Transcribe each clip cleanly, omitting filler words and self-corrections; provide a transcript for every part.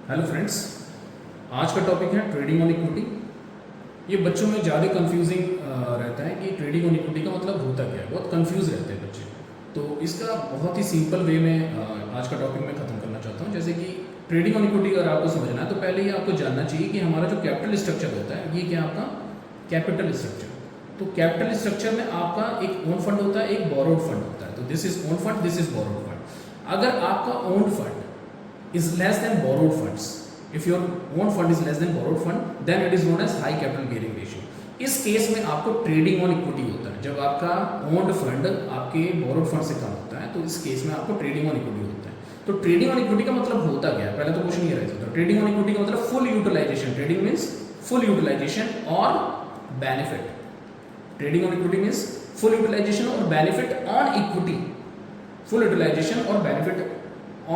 Hello friends, आज का topic है ट्रेडिंग ऑन इक्विटी। ये बच्चों में ज़्यादा कंफ्यूजिंग रहता है कि ट्रेडिंग ऑन इक्विटी का मतलब होता क्या है। बहुत कंफ्यूज रहते हैं बच्चे। तो इसका बहुत ही सिंपल वे में आज का टॉपिक मैं ख़त्म करना चाहता हूँ। जैसे कि ट्रेडिंग ऑन इक्विटी अगर आपको समझना है तो पहले ये आपको जानना चाहिए कि हमारा जो कैपिटल स्ट्रक्चर होता है ये क्या आपका कैपिटल स्ट्रक्चर। तो कैपिटल स्ट्रक्चर में आपका एक ओन फंड होता है, एक बोरोड फंड होता है। तो this is own fund, this is borrowed fund. अगर आपका own fund is less than borrowed funds, if your own fund is less than borrowed fund, then it is known as high capital gearing ratio. इस case में आपको trading on equity होता है। जब आपका owned fund आपके borrowed fund से कम होता है तो इस केस में आपको ट्रेडिंग ऑन इक्विटी होता है। तो ट्रेडिंग ऑन इक्विटी का मतलब होता क्या है, पहले तो क्वेश्चन ये रहता है। ट्रेडिंग ऑन इक्विटी का मतलब full utilization. Trading means full utilization और benefit. Trading on equity means full utilization और benefit on equity. Full utilization और बेनिफिट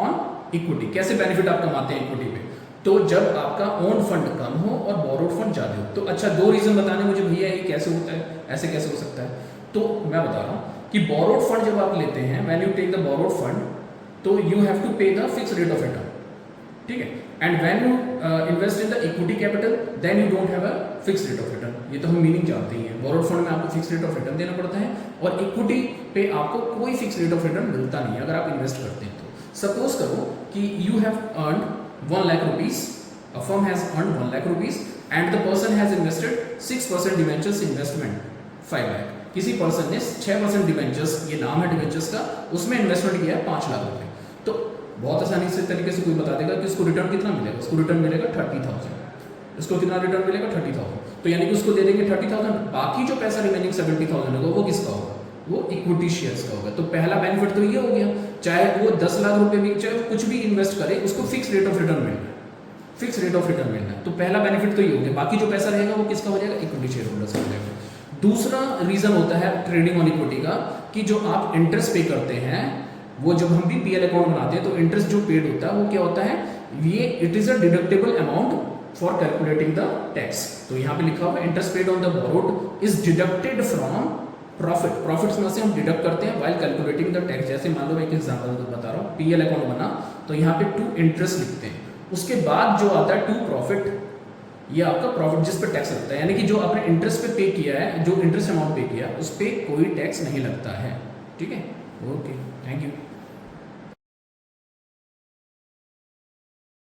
ऑन इक्विटी। कैसे बेनिफिट आप कमाते हैं इक्विटी पे? तो जब आपका ओन फंड कम हो और बोरोड फंड ज्यादा हो। तो अच्छा, दो रीजन बताने मुझे भैया, ये कैसे होता है, ऐसे कैसे हो सकता है? तो मैं बता रहा हूं कि बोरोड फंड जब आप लेते हैं, when you take the borrowed fund, तो you have to pay the fix rate of return, ठीक है। And when you invest in the equity capital, then you don't have a fix rate of return. ये तो हम meaning जानते ही हैं। Borrowed fund में आपको फिक्स रेट ऑफ रिटर्न देना पड़ता है और इक्विटी पे आपको कोई फिक्स रेट ऑफ रिटर्न मिलता नहीं है अगर आप इन्वेस्ट करते हैं। सपोज करो कि you have earned 1 lakh rupees, a firm has earned 1 lakh rupees and the person has invested 6% debentures investment 5 lakh। किसी पर्सन ने 6% डिवेंचर्स, ये नाम है डिवेंचर्स का, उसमें इन्वेस्टमेंट किया है 5 लाख रुपए। तो बहुत आसानी से तरीके से कोई बता देगा कि उसको रिटर्न कितना मिलेगा। उसको रिटर्न मिलेगा 30,000। उसको कितना रिटर्न मिलेगा? 30,000। तो यानी कि उसको दे देंगे 30,000। बाकी जो पैसा रिमेनिंग 70,000 होगा वो किसका होगा? वो इक्विटी शेयर्स का होगा। तो पहला बेनिफिट तो ये हो गया, चाहे वो 10 लाख रुपए भी, चाहे कुछ भी इन्वेस्ट करे, उसको फिक्स रेट ऑफ रिटर्न मिलना है। फिक्स रेट ऑफ रिटर्न मिलना है। तो पहला बेनिफिट तो ये हो गया। बाकी जो पैसा रहेगा वो किसका हो जाएगा? इक्विटी शेयर होल्डर्स का हो जाएगा। दूसरा रीजन होता है ट्रेडिंग ऑन इक्विटी का कि जो आप इंटरेस्ट पे करते हैं, वो जब हम भी पीएल अकाउंट बनाते हैं तो इंटरेस्ट जो पेड होता है वो क्या होता है? ये it is a deductible amount for calculating the tax. तो यहाँ पे लिखा हुआ interest paid on the borrowed is deducted from profit. Profits में से हम डिडक्ट करते हैं वाइल कैलकुलेटिंग द टैक्स। जैसे मान लो एक एग्जांपल बता रहा हूँ, पीएल अकाउंट बना तो यहाँ पे टू इंटरेस्ट लिखते हैं, उसके बाद जो आता है टू प्रॉफिट, ये आपका प्रॉफिट जिस पे टैक्स लगता है। यानी कि जो आपने इंटरेस्ट पे पे किया है, जो इंटरेस्ट अमाउंट पे किया उस पर कोई टैक्स नहीं लगता है, ठीक है। Okay, thank you.